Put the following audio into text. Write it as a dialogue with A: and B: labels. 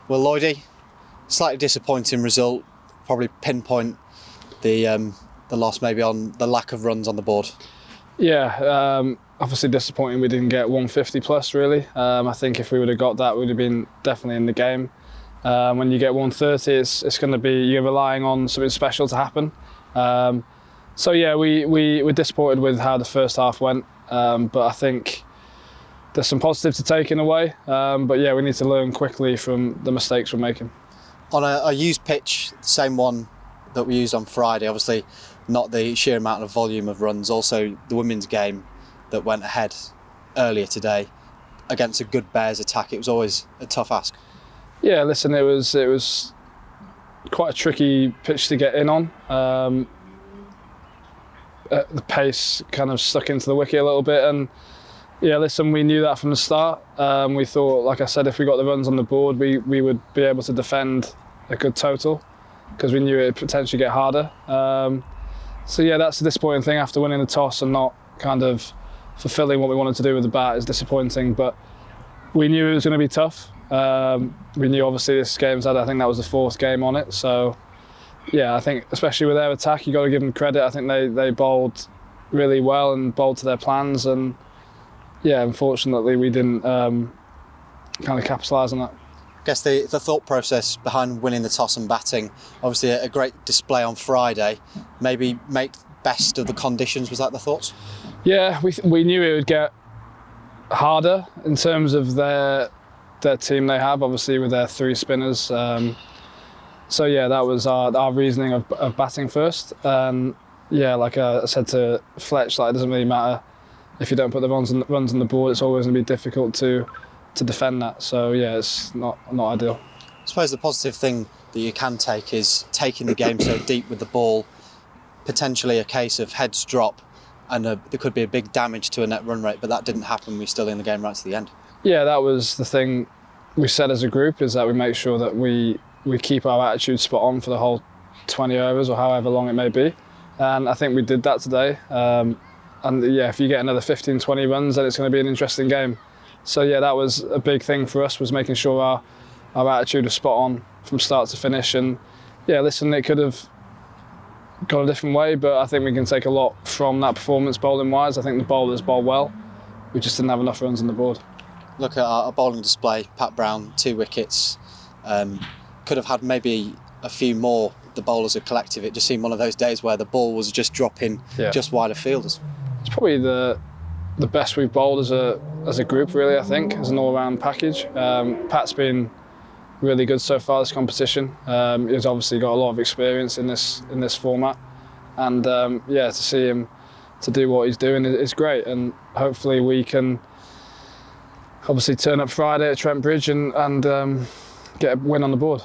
A: Well, Lloydie, slightly disappointing result. Probably pinpoint the loss maybe on the lack of runs on the board.
B: Yeah, obviously disappointing we didn't get 150 plus really. I think if we would have got that, we would have been definitely in the game. When you get 130, it's going to be, you're relying on something special to happen. So yeah, we were disappointed with how the first half went, but I think there's some positives to take in a way. But yeah, we need to learn quickly from the mistakes we're making.
A: On a used pitch, the same one that we used on Friday, obviously not the sheer amount of volume of runs, also the women's game that went ahead earlier today against a good Bears attack, it was always a tough ask.
B: Yeah, listen, it was quite a tricky pitch to get in on. The pace kind of stuck into the wicket a little bit, and yeah, listen, we knew that from the start. We thought, like I said, if we got the runs on the board, we would be able to defend a good total, because we knew it would potentially get harder. So yeah, that's the disappointing thing after winning the toss and not kind of fulfilling what we wanted to do with the bat is disappointing, but we knew it was going to be tough. We knew obviously this game's had, I think that was the fourth game on it, so yeah, I think especially with their attack, you got to give them credit. I think they bowled really well and bowled to their plans, and yeah, unfortunately we didn't kind of capitalise on that.
A: I guess the thought process behind winning the toss and batting, obviously a great display on Friday, maybe make best of the conditions, was that the thoughts?
B: Yeah, we knew it would get harder in terms of their team they have, obviously with their three spinners. So yeah, that was our reasoning of batting first. Yeah, like I said to Fletch, like it doesn't really matter if you don't put the runs on the board. It's always going to be difficult to defend that. So yeah, it's not ideal.
A: I suppose the positive thing that you can take is taking the game so deep with the ball, potentially a case of heads drop, and there could be a big damage to a net run rate, but that didn't happen. We're still in the game right to the end.
B: Yeah, that was the thing we said as a group, is that we make sure that we keep our attitude spot on for the whole 20 overs or however long it may be. And I think we did that today. And yeah, if you get another 15, 20 runs, then it's going to be an interesting game. So yeah, that was a big thing for us, was making sure our attitude was spot on from start to finish. And yeah, listen, it could have gone a different way, but I think we can take a lot from that performance bowling wise. I think the bowlers bowled well. We just didn't have enough runs on the board.
A: Look at our bowling display. Pat Brown, 2 wickets. Could have had maybe a few more. The bowlers are collective. It just seemed one of those days where the ball was just dropping just wide of fielders.
B: It's probably the best we've bowled as a group, really, I think, as an all-round package. Pat's been really good so far this competition. He's obviously got a lot of experience in this format, and yeah, to see him to do what he's doing is great, and hopefully we can obviously turn up Friday at Trent Bridge and get a win on the board.